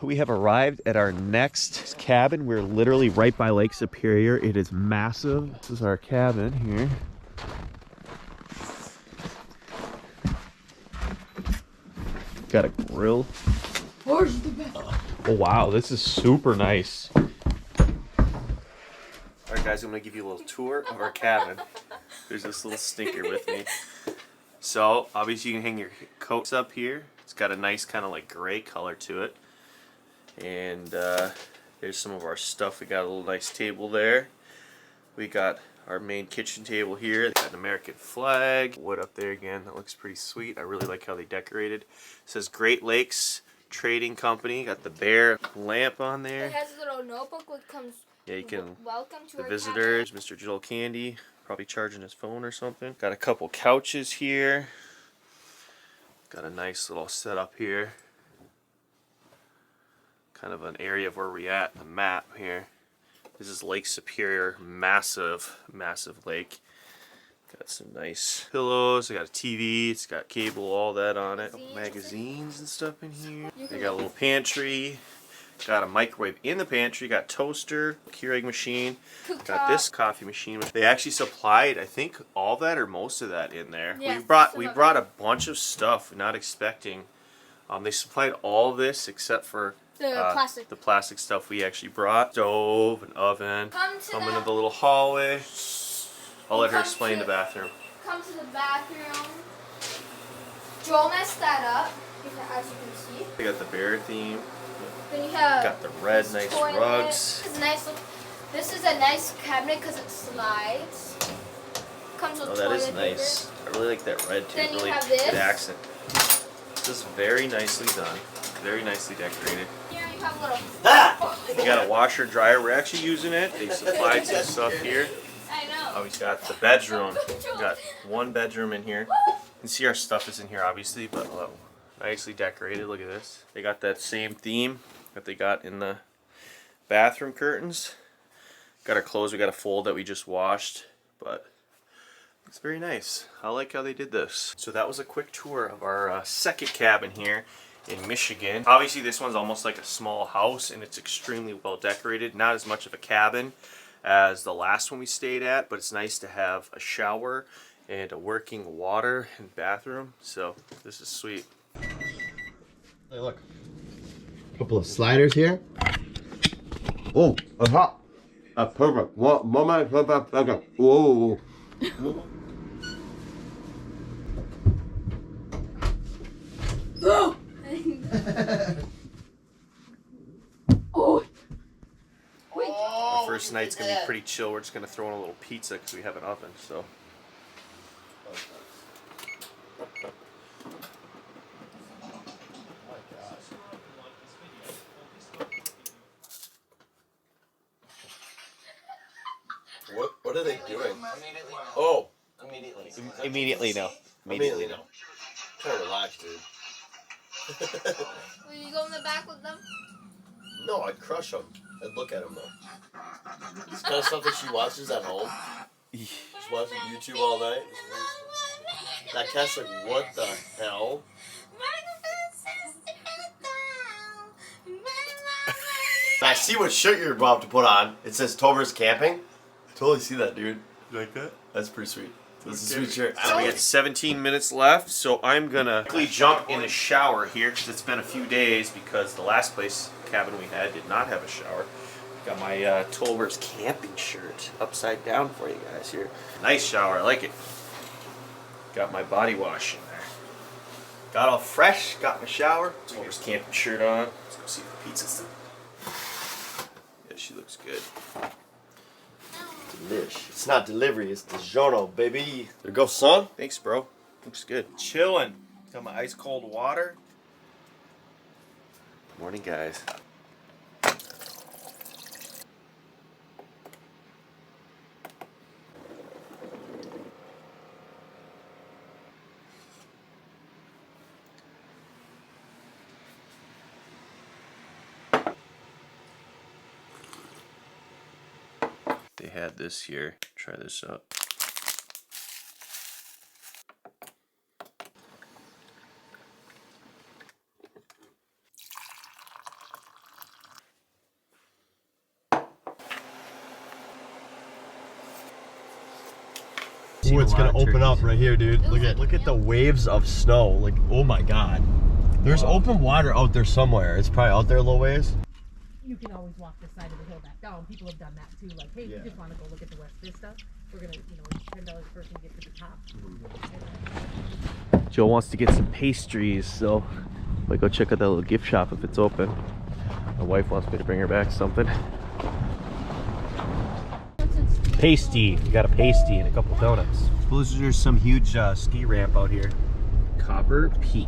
we have arrived at our next cabin. We're literally right by Lake Superior. It is massive. This is our cabin here. Got a grill. Where's the bed? Oh wow, this is super nice. Alright guys, I'm going to give you a little tour of our cabin. There's this little stinker with me. So, obviously you can hang your coats up here. It's got a nice kind of like gray color to it. And there's some of our stuff. We got a little nice table there. We got our main kitchen table here. Got an American flag. Wood up there again. That looks pretty sweet. I really like how they decorated. It says Great Lakes Trading Company. Got the bear lamp on there. It has a little notebook which comes. Yeah, you can. Welcome to the our visitors. cabin. Mr. Joel Candy, probably charging his phone or something. Got a couple couches here. Got a nice little setup here. Kind of an area of where we're at in the map here. This is Lake Superior, massive, massive lake. Got some nice pillows. I got a TV. It's got cable, all that on it. Magazines and stuff in here. They got a little pantry. Got a microwave in the pantry. Got toaster, Keurig machine. Got this coffee machine. They actually supplied, I think, all that or most of that in there. Yes, we brought a bunch of stuff, not expecting. They supplied all of this except for the plastic stuff we actually brought. Stove, an oven. Come into the little hallway. I'll let her explain the bathroom. Come to the bathroom. Joel messed that up, as you can see. We got the bear theme. Then you have Got the red nice toilet. rugs. It's nice. This is a nice cabinet because it slides. Comes with Oh, that toilet is nice. paper. I really like that red too. Then you Really have this. good accent. This is very nicely done. Very nicely decorated. Here you have a little. You got a washer dryer. We're actually using it. They supplied some stuff here. I know. Oh, we've got the bedroom. We've got one bedroom in here. You can see our stuff is in here, obviously, but nicely decorated. Look at this. They got that same theme that they got in the bathroom curtains. Got our clothes. We got a fold that we just washed, but it's very nice. I like how they did this. So that was a quick tour of our second cabin here in Michigan. Obviously, this one's almost like a small house, and it's extremely well decorated. Not as much of a cabin as the last one we stayed at, but it's nice to have a shower and a working water and bathroom. So this is sweet. Hey, look. Couple of sliders here. Oh, aha! Perfect. Moment. Okay. Whoa. Oh. Wait. Our first night's gonna be pretty chill. We're just gonna throw in a little pizza because we have an oven. So. What are they doing? Oh. Immediately no. Immediately no. Try to relax, dude. Will you go in the back with them? No, I'd crush them. I'd look at them though. This kind of stuff that she watches at home. She's watching YouTube all night. That cat's like, what the hell? I see what shirt you're about to put on. It says Tolbers Camping. Totally see that, dude. You like that? That's pretty sweet. That's a sweet shirt. So we got 17 minutes left, so I'm gonna quickly jump in the shower here because it's been a few days because the last cabin we had did not have a shower. Got my Tolbers camping shirt upside down for you guys here. Nice shower, I like it. Got my body wash in there. Got all fresh, got my shower. Tolbers camping shirt on. Let's go see the pizza's done. Yeah, she looks good. Delish. It's not delivery, it's DiGiorno, baby. There you go, son. Thanks, bro. Looks good. Chilling. Got my ice cold water. Morning, guys. They had this here. Try this out. seen it's a lot gonna of open up turkeys. right here, dude. Look at the waves of snow. Like, oh my god. There's open water out there somewhere. It's probably out there a little ways. You can always walk the side of the hill back down. People have done that too. Like, hey, Yeah. we just want to go look at the West Vista. We're gonna, you know, it's $10 a person to get to the top. Joe wants to get some pastries, so might go check out that little gift shop if it's open. My wife wants me to bring her back something. Pasty. We got a pasty and a couple donuts. Suppose there's some huge ski ramp out here. Copper Peak.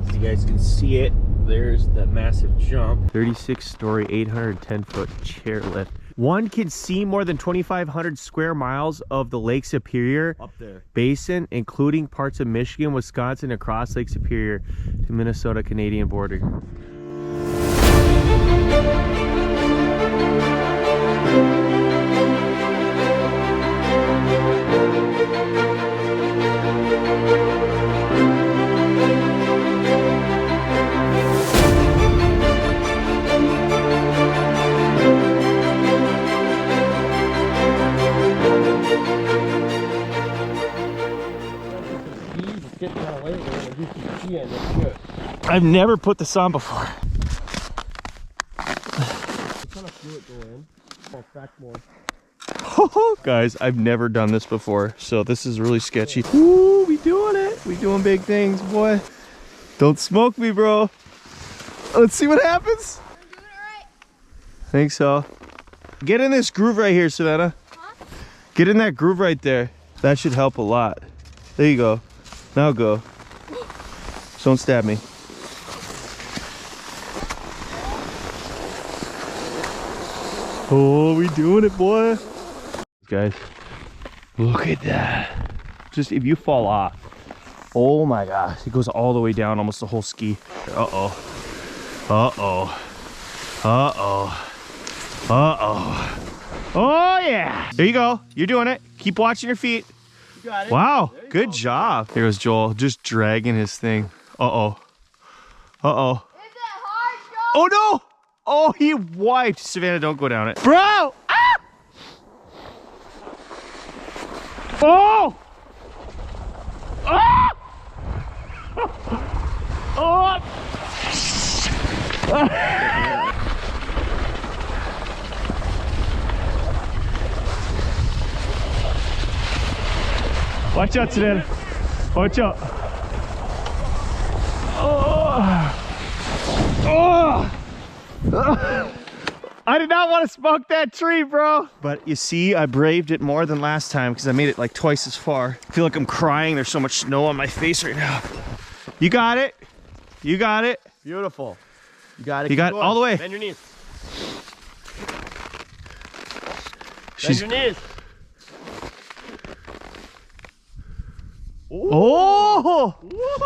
As you guys can see it, there's the massive jump. 36-story, 810-foot chairlift. One can see more than 2,500 square miles of the Lake Superior Up there. Basin, including parts of Michigan, Wisconsin, across Lake Superior to Minnesota-Canadian border. I've never put this on before. Guys, I've never done this before, so this is really sketchy. Ooh, we doing it. We doing big things, boy. Don't smoke me, bro. Let's see what happens. I'm doing it right. I think so. Get in this groove right here, Savannah. Huh? Get in that groove right there. That should help a lot. There you go. Now go. Don't stab me. Oh, we doing it, boy. Guys, look at that. Just if you fall off, oh my gosh, it goes all the way down, almost the whole ski. Uh-oh. Uh-oh. Uh-oh. Uh-oh. Oh yeah. There you go. You're doing it. Keep watching your feet. You got it. Wow. Good job. Here goes Joel, just dragging his thing. Uh-oh. Uh-oh. Is it hard, Joe? Oh no! Oh, he wiped. Savannah, don't go down it. Bro! Ah! Oh! Ah! Oh! Watch out, Savannah. Watch out. Oh! Oh! I did not want to smoke that tree, bro. But you see, I braved it more than last time because I made it like twice as far. I feel like I'm crying. There's so much snow on my face right now. You got it. You got it. Beautiful. You got it. You got it all the way. Bend your knees. She's... Bend your knees. Oh!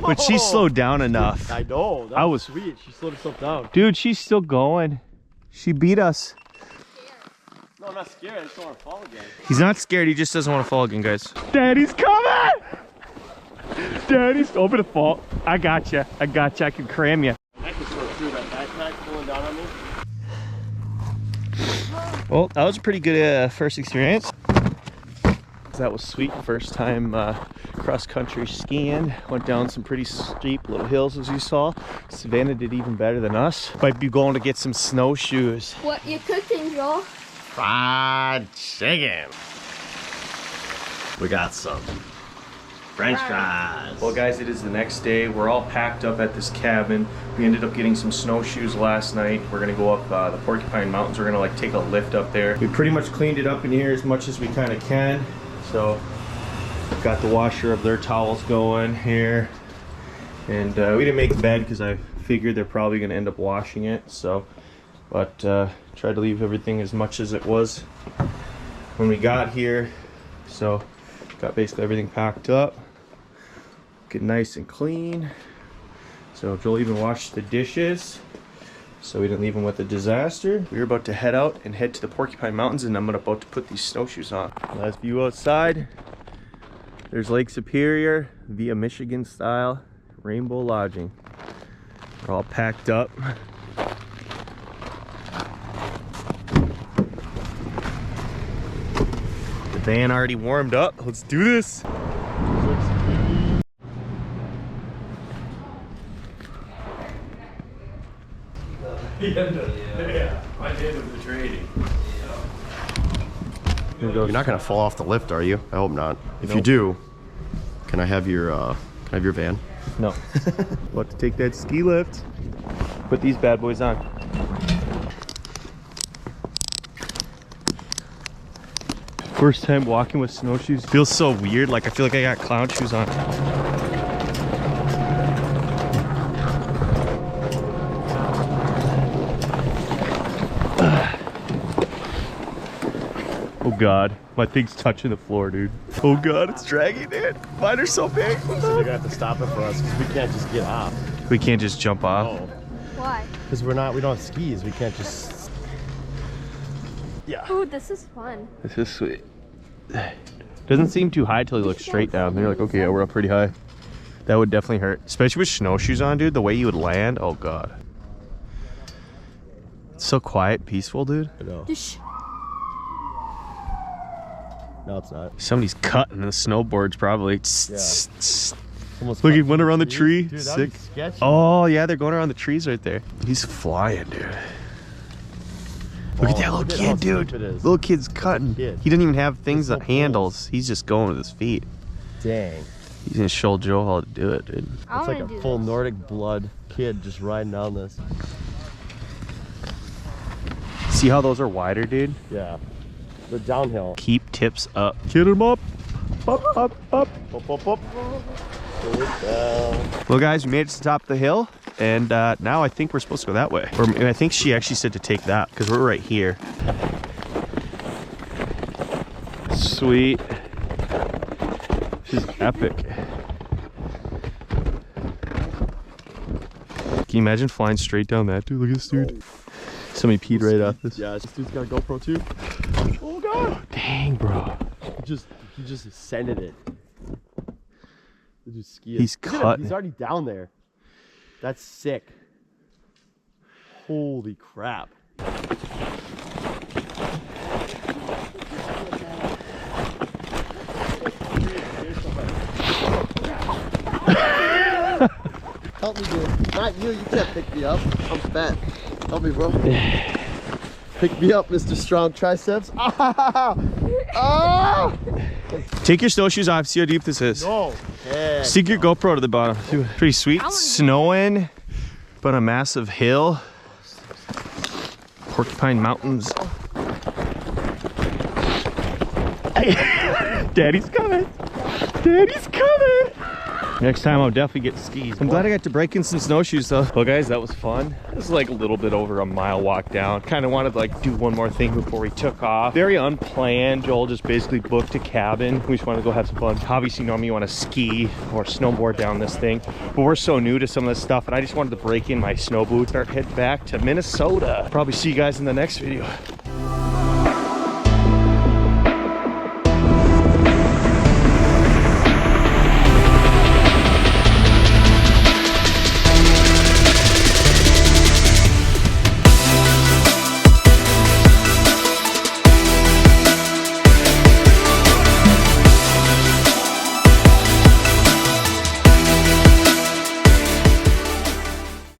But she slowed down enough. I know. That was sweet. She slowed herself down. Dude, she's still going. She beat us. No, I'm not scared. I just don't want to fall again. He's not scared. He just doesn't want to fall again, guys. Daddy's coming! Daddy's over the fall. I got you. I got you. I can cram you. I can sort through that backpack pulling down on me. Well, that was a pretty good first experience. That was sweet. First time cross-country skiing. Went down some pretty steep little hills, as you saw. Savannah did even better than us. Might be going to get some snowshoes. What you cooking, Joel? Fried chicken. We got some French fries. Well, guys, it is the next day. We're all packed up at this cabin. We ended up getting some snowshoes last night. We're gonna go up the Porcupine Mountains. We're gonna like take a lift up there. We pretty much cleaned it up in here as much as we kind of can. So, got the washer of their towels going here. And we didn't make the bed because I figured they're probably gonna end up washing it. So, but tried to leave everything as much as it was when we got here. So, got basically everything packed up. Get nice and clean. So Joel even washed the dishes, so we didn't leave them with a disaster. We're about to head out and head to the Porcupine Mountains, and I'm about to put these snowshoes on. Last view outside. There's Lake Superior via Michigan style Rainbow Lodging. We're all packed up. Van already warmed up. Let's do this. Yeah, I did with the trading. You're not gonna fall off the lift, are you? I hope not. If you Nope. do, can I have your van? No. About to take that ski lift. Put these bad boys on. First time walking with snowshoes. Feels so weird. Like I feel like I got clown shoes on. Oh God, my thing's touching the floor, dude. Oh God, it's dragging, dude. Mine are so big. So they're gonna have to stop it for us because we can't just get off. We can't just jump off. Oh, Why? because we don't have skis. We can't just. Yeah. Ooh, this is fun. This is sweet. Doesn't seem too high till you look straight down. They're like, okay, yeah, we're up pretty high. That would definitely hurt. Especially with snowshoes on, dude. The way you would land, oh God. It's so quiet, peaceful, dude. I know. Just No, it's not. Somebody's cutting the snowboards probably. Almost Look, he cut went through around the trees. tree. Dude, that'd Sick. be sketchy. Oh yeah, they're going around the trees right there. He's flying, dude. Look at that little look at how kid, dude. steep it is. Little kid's cutting. kid. He doesn't even have things There's that no handles. He's just going with his feet. Dang. He's gonna show Joe how to do it, dude. I It's want like to a do full this. Nordic blood kid just riding down this. See how those are wider, dude? Yeah. The downhill. Keep tips up. Get him up. Up, up, up. Up, up, up. Go down. Well, guys, we made it to the top of the hill, and now I think we're supposed to go that way. Or I think she actually said to take that, because we're right here. Sweet. This is epic. Can you imagine flying straight down that, dude? Look at this dude. Somebody peed right off this. Yeah, this dude's got a GoPro too. Oh God! Dang, bro. He just ascended it. The dude's skiing. He's Look at him, cutting. He's already down there. That's sick. Holy crap. Help me, dude. Not you. You can't pick me up. I'm fat. Help me, bro. Pick me up, Mr. Strong Triceps. Ah! Ah! Take your snowshoes off, see how deep this is. No. Heck Stick your GoPro to the bottom. Pretty sweet. I wanna- Snowing, but a massive hill. Porcupine Mountains. Daddy's coming. Daddy's coming. Next time I'll definitely get skis. I'm glad I got to break in some snowshoes though. Well guys, that was fun. It was like a little bit over a mile walk down. Kind of wanted to like do one more thing before we took off. Very unplanned. Joel just basically booked a cabin. We just wanted to go have some fun. Obviously normally you want to ski or snowboard down this thing, but we're so new to some of this stuff and I just wanted to break in my snow boots, start heading back to Minnesota. Probably see you guys in the next video.